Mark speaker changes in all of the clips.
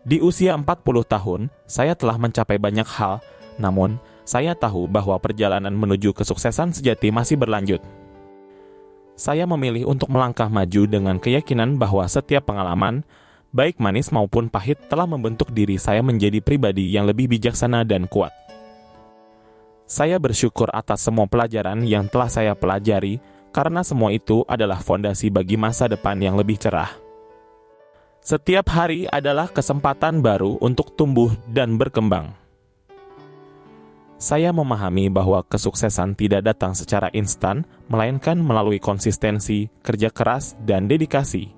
Speaker 1: Di usia 40 tahun, saya telah mencapai banyak hal, namun saya tahu bahwa perjalanan menuju kesuksesan sejati masih berlanjut. Saya memilih untuk melangkah maju dengan keyakinan bahwa setiap pengalaman, baik manis maupun pahit, telah membentuk diri saya menjadi pribadi yang lebih bijaksana dan kuat. Saya bersyukur atas semua pelajaran yang telah saya pelajari, karena semua itu adalah fondasi bagi masa depan yang lebih cerah. Setiap hari adalah kesempatan baru untuk tumbuh dan berkembang. Saya memahami bahwa kesuksesan tidak datang secara instan, melainkan melalui konsistensi, kerja keras, dan dedikasi.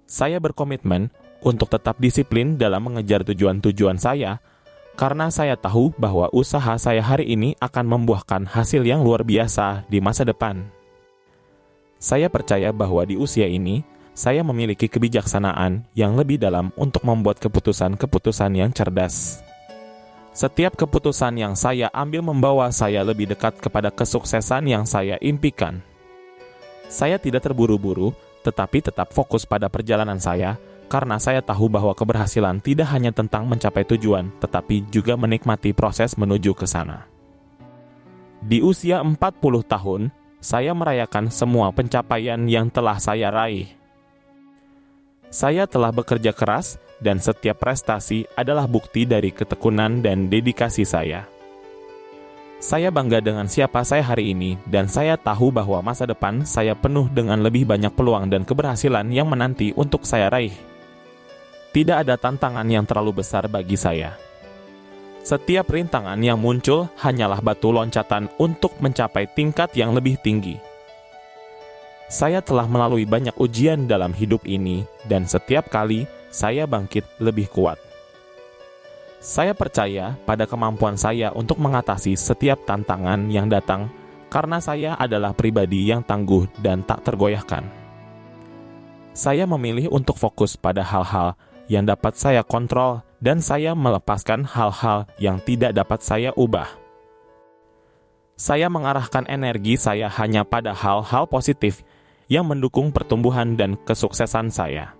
Speaker 1: Saya berkomitmen untuk tetap disiplin dalam mengejar tujuan-tujuan saya, karena saya tahu bahwa usaha saya hari ini akan membuahkan hasil yang luar biasa di masa depan. Saya percaya bahwa di usia ini, saya memiliki kebijaksanaan yang lebih dalam untuk membuat keputusan-keputusan yang cerdas. Setiap keputusan yang saya ambil membawa saya lebih dekat kepada kesuksesan yang saya impikan. Saya tidak terburu-buru, tetapi tetap fokus pada perjalanan saya, karena saya tahu bahwa keberhasilan tidak hanya tentang mencapai tujuan, tetapi juga menikmati proses menuju ke sana. Di usia 40 tahun, saya merayakan semua pencapaian yang telah saya raih. Saya telah bekerja keras, dan setiap prestasi adalah bukti dari ketekunan dan dedikasi saya. Saya bangga dengan siapa saya hari ini, dan saya tahu bahwa masa depan saya penuh dengan lebih banyak peluang dan keberhasilan yang menanti untuk saya raih. Tidak ada tantangan yang terlalu besar bagi saya. Setiap rintangan yang muncul hanyalah batu loncatan untuk mencapai tingkat yang lebih tinggi. Saya telah melalui banyak ujian dalam hidup ini, dan setiap kali saya bangkit lebih kuat. Saya percaya pada kemampuan saya untuk mengatasi setiap tantangan yang datang, karena saya adalah pribadi yang tangguh dan tak tergoyahkan. Saya memilih untuk fokus pada hal-hal yang dapat saya kontrol, dan saya melepaskan hal-hal yang tidak dapat saya ubah. Saya mengarahkan energi saya hanya pada hal-hal positif yang mendukung pertumbuhan dan kesuksesan saya.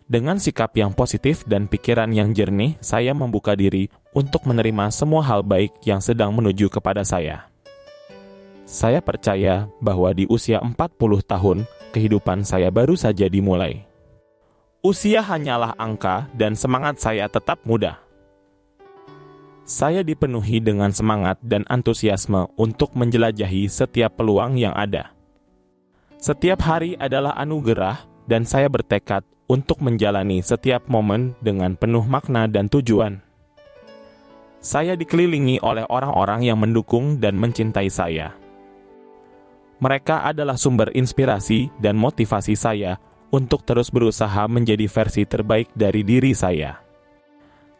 Speaker 1: Dengan sikap yang positif dan pikiran yang jernih, saya membuka diri untuk menerima semua hal baik yang sedang menuju kepada saya. Saya percaya bahwa di usia 40 tahun, kehidupan saya baru saja dimulai. Usia hanyalah angka dan semangat saya tetap muda. Saya dipenuhi dengan semangat dan antusiasme untuk menjelajahi setiap peluang yang ada. Setiap hari adalah anugerah, dan saya bertekad untuk menjalani setiap momen dengan penuh makna dan tujuan. Saya dikelilingi oleh orang-orang yang mendukung dan mencintai saya. Mereka adalah sumber inspirasi dan motivasi saya untuk terus berusaha menjadi versi terbaik dari diri saya.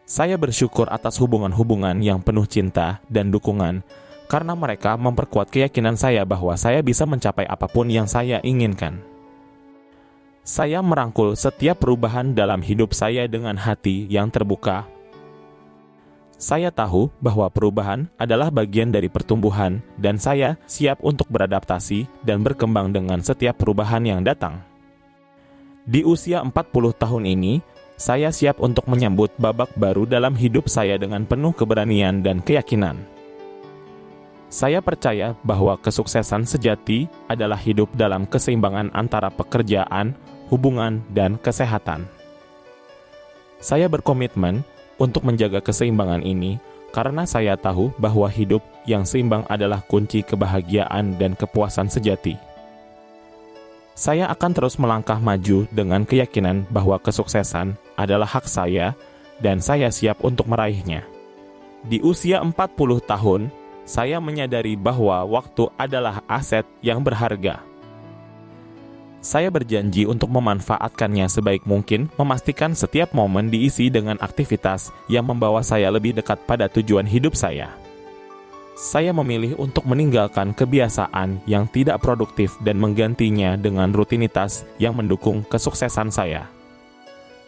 Speaker 1: Saya bersyukur atas hubungan-hubungan yang penuh cinta dan dukungan, karena mereka memperkuat keyakinan saya bahwa saya bisa mencapai apapun yang saya inginkan. Saya merangkul setiap perubahan dalam hidup saya dengan hati yang terbuka. Saya tahu bahwa perubahan adalah bagian dari pertumbuhan, dan saya siap untuk beradaptasi dan berkembang dengan setiap perubahan yang datang. Di usia 40 tahun ini, saya siap untuk menyambut babak baru dalam hidup saya dengan penuh keberanian dan keyakinan. Saya percaya bahwa kesuksesan sejati adalah hidup dalam keseimbangan antara pekerjaan, hubungan, dan kesehatan. Saya berkomitmen untuk menjaga keseimbangan ini karena saya tahu bahwa hidup yang seimbang adalah kunci kebahagiaan dan kepuasan sejati. Saya akan terus melangkah maju dengan keyakinan bahwa kesuksesan adalah hak saya, dan saya siap untuk meraihnya. Di usia 40 tahun, saya menyadari bahwa waktu adalah aset yang berharga. Saya berjanji untuk memanfaatkannya sebaik mungkin, memastikan setiap momen diisi dengan aktivitas yang membawa saya lebih dekat pada tujuan hidup saya. Saya memilih untuk meninggalkan kebiasaan yang tidak produktif dan menggantinya dengan rutinitas yang mendukung kesuksesan saya.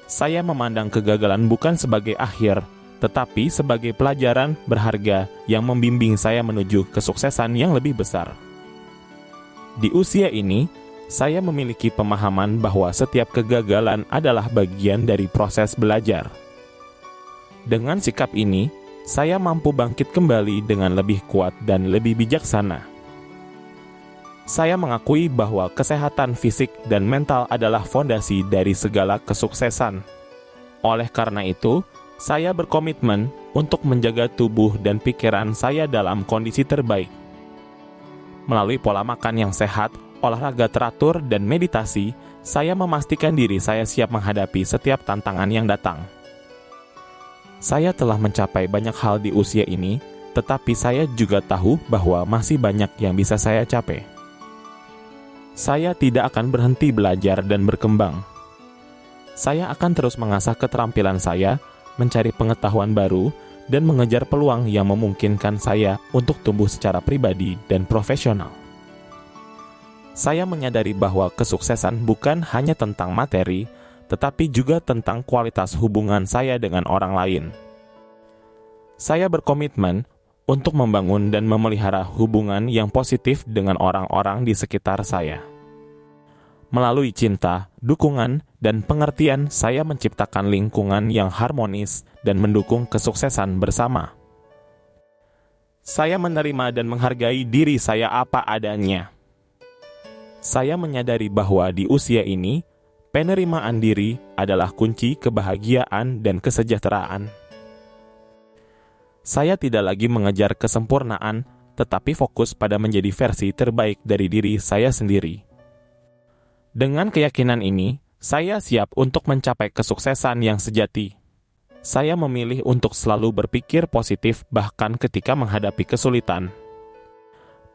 Speaker 1: Saya memandang kegagalan bukan sebagai akhir, tetapi sebagai pelajaran berharga yang membimbing saya menuju kesuksesan yang lebih besar. Di usia ini, saya memiliki pemahaman bahwa setiap kegagalan adalah bagian dari proses belajar. Dengan sikap ini, saya mampu bangkit kembali dengan lebih kuat dan lebih bijaksana. Saya mengakui bahwa kesehatan fisik dan mental adalah fondasi dari segala kesuksesan. Oleh karena itu, saya berkomitmen untuk menjaga tubuh dan pikiran saya dalam kondisi terbaik. Melalui pola makan yang sehat, olahraga teratur, dan meditasi, saya memastikan diri saya siap menghadapi setiap tantangan yang datang. Saya telah mencapai banyak hal di usia ini, tetapi saya juga tahu bahwa masih banyak yang bisa saya capai. Saya tidak akan berhenti belajar dan berkembang. Saya akan terus mengasah keterampilan saya, mencari pengetahuan baru, dan mengejar peluang yang memungkinkan saya untuk tumbuh secara pribadi dan profesional. Saya menyadari bahwa kesuksesan bukan hanya tentang materi, tetapi juga tentang kualitas hubungan saya dengan orang lain. Saya berkomitmen untuk membangun dan memelihara hubungan yang positif dengan orang-orang di sekitar saya. Melalui cinta, dukungan, dan pengertian, saya menciptakan lingkungan yang harmonis dan mendukung kesuksesan bersama. Saya menerima dan menghargai diri saya apa adanya. Saya menyadari bahwa di usia ini, penerimaan diri adalah kunci kebahagiaan dan kesejahteraan. Saya tidak lagi mengejar kesempurnaan, tetapi fokus pada menjadi versi terbaik dari diri saya sendiri. Dengan keyakinan ini, saya siap untuk mencapai kesuksesan yang sejati. Saya memilih untuk selalu berpikir positif bahkan ketika menghadapi kesulitan.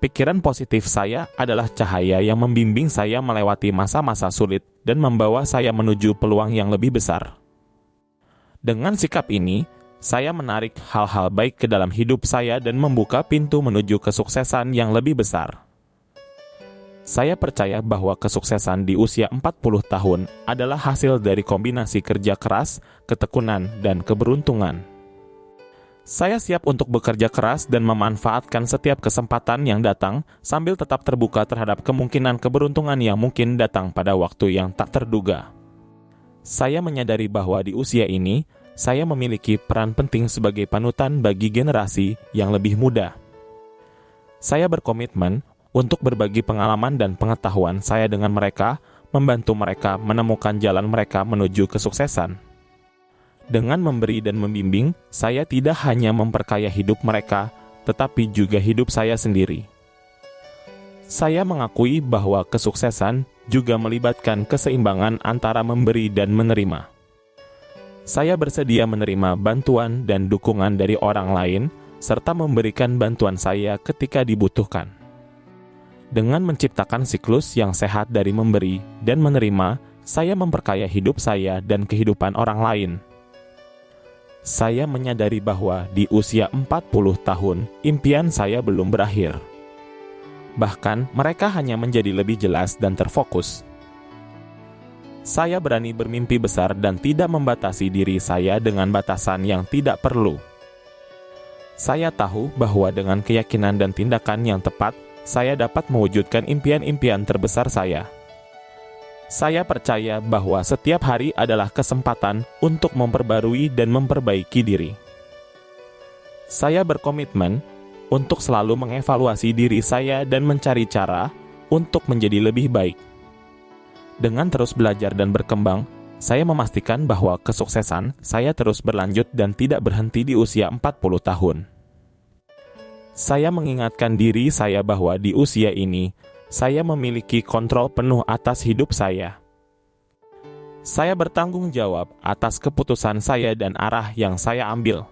Speaker 1: Pikiran positif saya adalah cahaya yang membimbing saya melewati masa-masa sulit dan membawa saya menuju peluang yang lebih besar. Dengan sikap ini, saya menarik hal-hal baik ke dalam hidup saya dan membuka pintu menuju kesuksesan yang lebih besar. Saya percaya bahwa kesuksesan di usia 40 tahun adalah hasil dari kombinasi kerja keras, ketekunan, dan keberuntungan. Saya siap untuk bekerja keras dan memanfaatkan setiap kesempatan yang datang sambil tetap terbuka terhadap kemungkinan keberuntungan yang mungkin datang pada waktu yang tak terduga. Saya menyadari bahwa di usia ini, saya memiliki peran penting sebagai panutan bagi generasi yang lebih muda. Saya berkomitmen untuk berbagi pengalaman dan pengetahuan saya dengan mereka, membantu mereka menemukan jalan mereka menuju kesuksesan. Dengan memberi dan membimbing, saya tidak hanya memperkaya hidup mereka, tetapi juga hidup saya sendiri. Saya mengakui bahwa kesuksesan juga melibatkan keseimbangan antara memberi dan menerima. Saya bersedia menerima bantuan dan dukungan dari orang lain, serta memberikan bantuan saya ketika dibutuhkan. Dengan menciptakan siklus yang sehat dari memberi dan menerima, saya memperkaya hidup saya dan kehidupan orang lain. Saya menyadari bahwa di usia 40 tahun, impian saya belum berakhir. Bahkan, mereka hanya menjadi lebih jelas dan terfokus. Saya berani bermimpi besar dan tidak membatasi diri saya dengan batasan yang tidak perlu. Saya tahu bahwa dengan keyakinan dan tindakan yang tepat, saya dapat mewujudkan impian-impian terbesar saya. Saya percaya bahwa setiap hari adalah kesempatan untuk memperbarui dan memperbaiki diri. Saya berkomitmen untuk selalu mengevaluasi diri saya dan mencari cara untuk menjadi lebih baik. Dengan terus belajar dan berkembang, saya memastikan bahwa kesuksesan saya terus berlanjut dan tidak berhenti di usia 40 tahun. Saya mengingatkan diri saya bahwa di usia ini, saya memiliki kontrol penuh atas hidup saya. Saya bertanggung jawab atas keputusan saya dan arah yang saya ambil.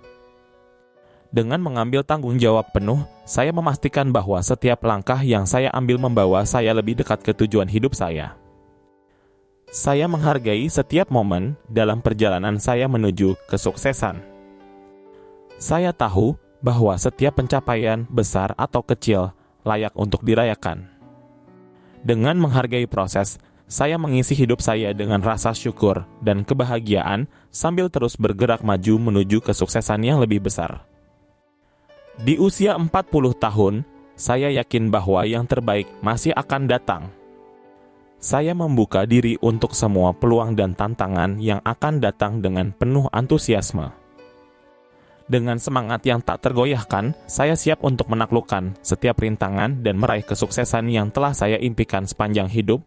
Speaker 1: Dengan mengambil tanggung jawab penuh, saya memastikan bahwa setiap langkah yang saya ambil membawa saya lebih dekat ke tujuan hidup saya. Saya menghargai setiap momen dalam perjalanan saya menuju kesuksesan. Saya tahu bahwa setiap pencapaian, besar atau kecil, layak untuk dirayakan. Dengan menghargai proses, saya mengisi hidup saya dengan rasa syukur dan kebahagiaan sambil terus bergerak maju menuju kesuksesan yang lebih besar. Di usia 40 tahun, saya yakin bahwa yang terbaik masih akan datang. Saya membuka diri untuk semua peluang dan tantangan yang akan datang dengan penuh antusiasme. Dengan semangat yang tak tergoyahkan, saya siap untuk menaklukkan setiap rintangan dan meraih kesuksesan yang telah saya impikan sepanjang hidup